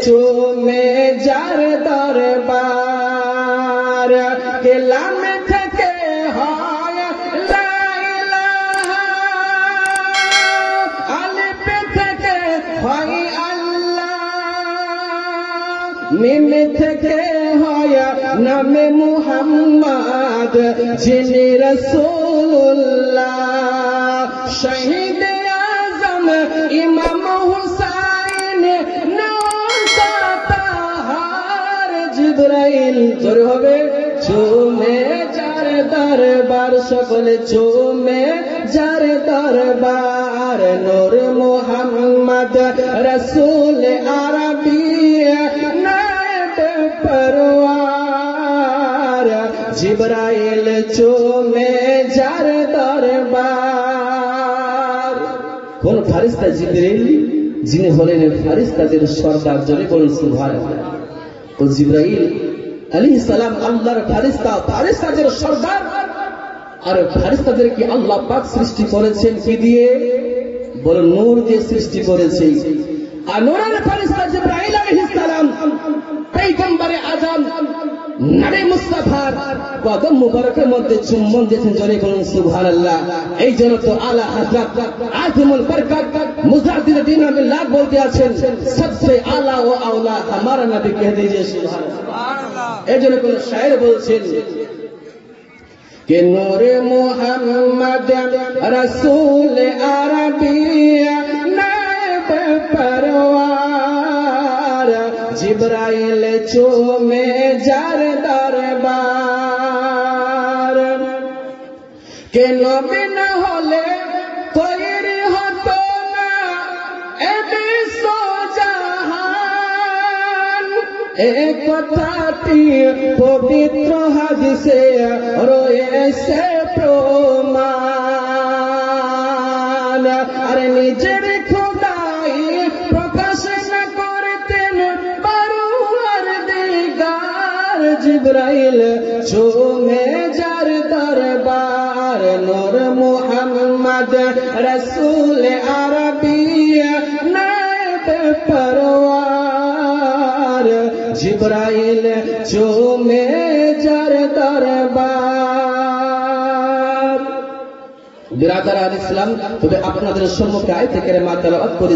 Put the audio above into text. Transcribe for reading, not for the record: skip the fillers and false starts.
চুমে যার দরবার কেলাম থেকে হয় লা ইলাহা আলিফ থেকে হয় আল্লাহ মিম থেকে হয় নামে মুহাম্মদ যিনি রাসূলুল্লাহ শহীদ আজম ইমাম হুসাইন জিবরাইল জোরে হবে চুমে যার দরবার সকলে চুমে যার দরবার নূর মুহাম্মদ রাসূল আরবী নায়েব পরওয়ার জিবরাইল চুমে যার দরবার। কোন ফেরেশতা জিবরাইল যিনি হলেন ফেরেশতাদের সরদার জোরে বলুন সুবহানাল্লাহ। তো জিবরাইল আলাইহিস সালাম আল্লাহর ফেরেশতা ফেরেশতাদের সরদার আর ফেরেশতাদেরকে আল্লাহ পাক সৃষ্টি করেছেন কি দিয়ে বলেন নূর দিয়ে সৃষ্টি করেছে আর নূরের ফেরেশতা জিবরাইল আলাইহিস সালাম পয়গম্বরে আযম নবী মুস্তাফার কদম মুবারকের মধ্যে চুম্বন দিয়েছেন জোরে বলুন সুবহানাল্লাহ। এই জন্য তো আলা হযরত আযমুল বরকত মুজাদ্দিদ দ্বীন বিল্লাহ বলতে আছেন সবচেয়ে আলা ও আওলা हमारा নবী কহ दीजिए সুবহানাল্লাহ। এই জন্য কোন শায়ের বলছেন कि नूर मुहम्मद रसूल अरबी नायब परवार जिब्राइल चूमे जार दरबार के नबी न होले कोई हतो ना ए विश्व জাহান एक কথাটি পবিত্র হাদিসে রয়েছে প্রমাণ আর নিজের খোদাই প্রকাশ না করতেন পরওয়ারদিগার জিবরাইল চুমে যার দরবার নূর মুহাম্মদ রাসূল আরবী নায়েব পরওয়ার জিবরাইল চুমে যার দরবার। বিরাদারান ইসলাম, তবে আপনাদের সম্মুখে আয়াত কারিমা তেলাওয়াত করি।